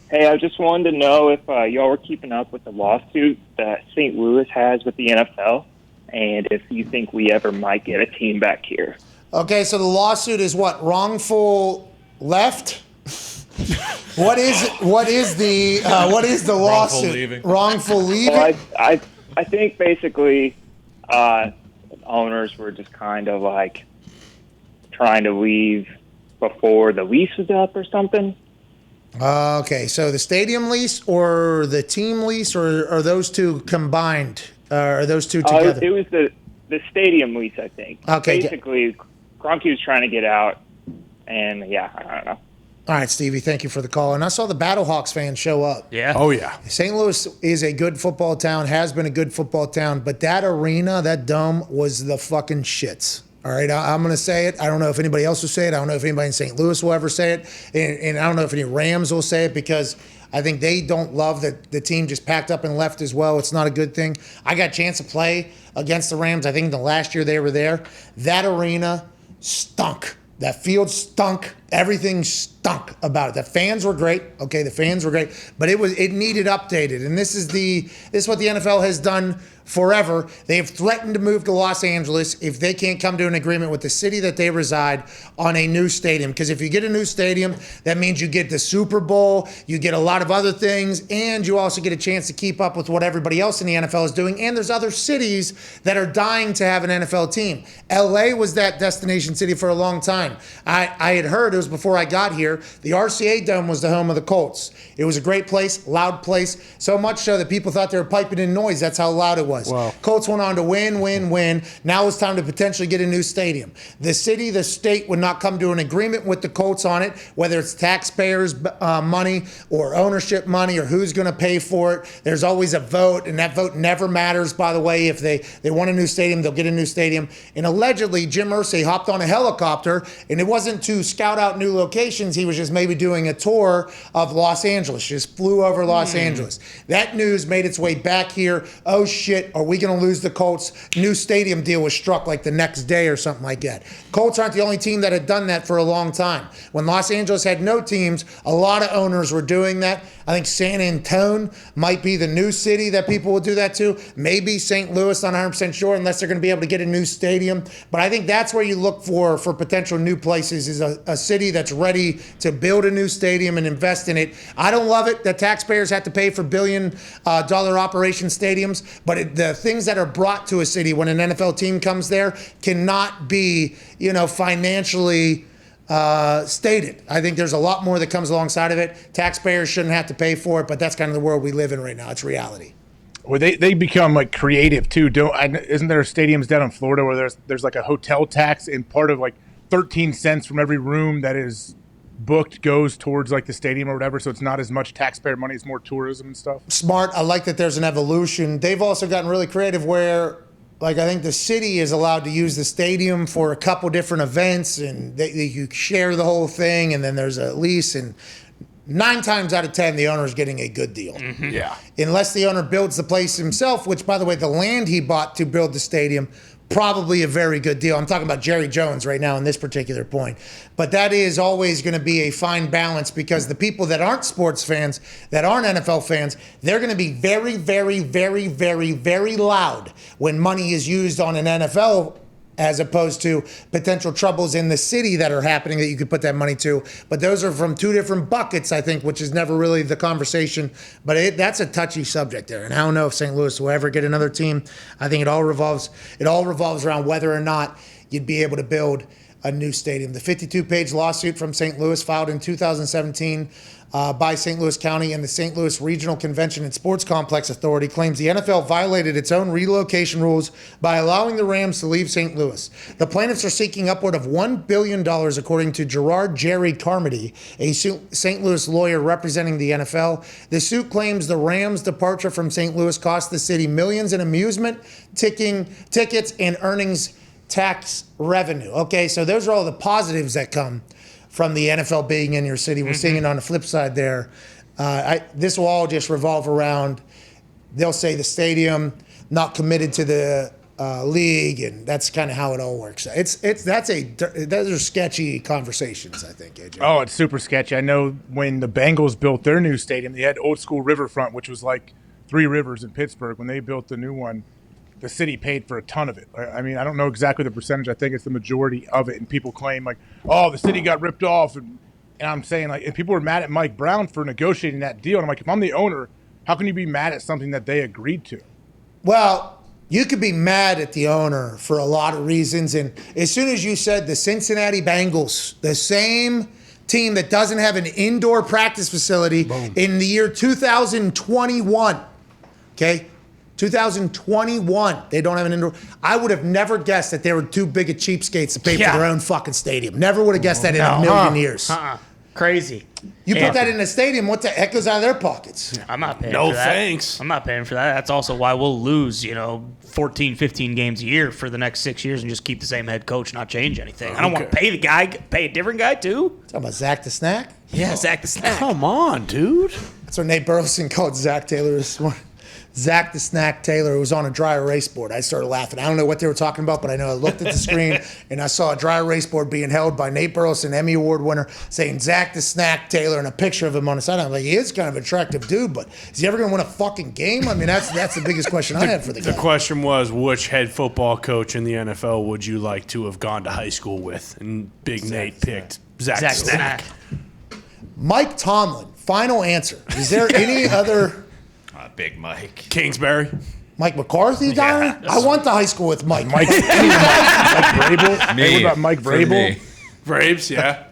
Hey, I just wanted to know if y'all were keeping up with the lawsuit that St. Louis has with the NFL, and if you think we ever might get a team back here. Okay, so the lawsuit is what? Wrongful left? What is the lawsuit? Leaving. Wrongful leaving. Well, I think basically owners were just kind of like trying to leave before the lease was up or something. Okay, so the stadium lease or the team lease, or are those two combined? Are those two together? It was the stadium lease, I think. Okay. Basically, Kroenke was trying to get out, and yeah, I don't know. All right, Stevie, thank you for the call. And I saw the Battlehawks fans show up. Yeah. Oh, yeah. St. Louis is a good football town, has been a good football town, but that arena, that dome was the fucking shits. All right, I'm going to say it. I don't know if anybody else will say it. I don't know if anybody in St. Louis will ever say it. And I don't know if any Rams will say it, because I think they don't love that the team just packed up and left as well. It's not a good thing. I got a chance to play against the Rams. I think the last year they were there. That arena stunk. That field stunk. Everything stunk about it. The fans were great. Okay, the fans were great, but it needed updated. And this is what the NFL has done forever. They have threatened to move to Los Angeles if they can't come to an agreement with the city that they reside on a new stadium. Because if you get a new stadium, that means you get the Super Bowl, you get a lot of other things, and you also get a chance to keep up with what everybody else in the NFL is doing. And there's other cities that are dying to have an NFL team. LA was that destination city for a long time. I had heard, it was before I got here, the RCA Dome was the home of the Colts. It was a great place, loud place, so much so that people thought they were piping in noise. That's how loud it was. Wow. Colts went on to win. Now it's time to potentially get a new stadium. The city, the state would not come to an agreement with the Colts on it, whether it's taxpayers' money or ownership money or who's going to pay for it. There's always a vote, and that vote never matters, by the way. If they want a new stadium, they'll get a new stadium. And allegedly, Jim Irsay hopped on a helicopter, and it wasn't to scout out new locations. He was just maybe doing a tour of Los Angeles. Just flew over Los Angeles. That news made its way back here. Oh, shit. Are we going to lose the Colts? New stadium deal was struck like the next day or something like that. Colts aren't the only team that had done that for a long time. When Los Angeles had no teams, a lot of owners were doing that. I think San Antonio might be the new city that people will do that to. Maybe St. Louis, not 100% sure, unless they're going to be able to get a new stadium. But I think that's where you look for potential new places, is a city that's ready to build a new stadium and invest in it. I don't love it that taxpayers have to pay for billion-dollar operation stadiums, but the things that are brought to a city when an NFL team comes there cannot be, financially stated. I think there's a lot more that comes alongside of it. Taxpayers shouldn't have to pay for it, but that's kind of the world we live in right now. It's reality. Well, they become like creative too. Isn't there stadiums down in Florida where there's like a hotel tax, and part of like 13 cents from every room that is booked goes towards like the stadium or whatever, so it's not as much taxpayer money, it's more tourism and stuff. Smart. I like that there's an evolution. They've also gotten really creative where, like, I think the city is allowed to use the stadium for a couple different events, and you share the whole thing, and then there's a lease, and 9 times out of 10, the owner is getting a good deal. Mm-hmm. Yeah. Unless the owner builds the place himself, which, by the way, the land he bought to build the stadium, probably a very good deal. I'm talking about Jerry Jones right now in this particular point. But that is always going to be a fine balance, because the people that aren't sports fans, that aren't NFL fans, they're going to be very, very, very, very, very loud when money is used on an NFL, as opposed to potential troubles in the city that are happening that you could put that money to. But those are from two different buckets, I think, which is never really the conversation. But that's a touchy subject there. And I don't know if St. Louis will ever get another team. I think it all revolves around whether or not you'd be able to build a new stadium. The 52-page lawsuit from St. Louis, filed in 2017 by St. Louis County and the St. Louis Regional Convention and Sports Complex Authority, claims the NFL violated its own relocation rules by allowing the Rams to leave St. Louis. The plaintiffs are seeking upward of $1 billion, according to Gerard Jerry Carmody, a St. Louis lawyer representing the NFL. The suit claims the Rams' departure from St. Louis cost the city millions in amusement, tickets, and earnings tax revenue. Okay, so those are all the positives that come from the NFL being in your city. We're seeing it on the flip side there. This will all just revolve around, they'll say the stadium not committed to the league, and that's kind of how it all works. Those are sketchy conversations, I think, AJ. Oh, it's super sketchy. I know when the Bengals built their new stadium, they had old school riverfront, which was like Three Rivers in Pittsburgh. When they built the new one, the city paid for a ton of it. I mean, I don't know exactly the percentage. I think it's the majority of it. And people claim like, oh, the city got ripped off. And I'm saying like, and people were mad at Mike Brown for negotiating that deal. And I'm like, if I'm the owner, how can you be mad at something that they agreed to? Well, you could be mad at the owner for a lot of reasons. And as soon as you said the Cincinnati Bengals, the same team that doesn't have an indoor practice facility in the year 2021, okay? 2021, they don't have an indoor. I would have never guessed that they were too big of cheapskates to pay for their own fucking stadium. Never would have guessed that in a million years. Crazy. You put that in a stadium, what the heck goes out of their pockets? I'm not paying No for that. thanks. I'm not paying for that. That's also why we'll lose, 14, 15 games a year for the next 6 years and just keep the same head coach, not change anything. I don't want to pay the guy, pay a different guy too. Talking about Zach the Snack? Yeah, Zach the Snack. Come on, dude. That's what Nate Burleson called Zach Taylor this morning. Zach the Snack Taylor was on a dry erase board. I started laughing. I don't know what they were talking about, but I know I looked at the screen and I saw a dry erase board being held by Nate Burleson, Emmy Award winner, saying Zach the Snack Taylor and a picture of him on the side. I'm like, he is kind of an attractive dude, but is he ever going to win a fucking game? I mean, that's the biggest question I had for the guy. The question was, which head football coach in the NFL would you like to have gone to high school with? And Big Nate picked Zach the Snack. Mike Tomlin, final answer. Is there any other... Big Mike. Kingsbury. Mike McCarthy guy? I went to high school with Mike. Mike Vrabel. Me. Hey, what about Mike For Vrabel? me. Braves, yeah.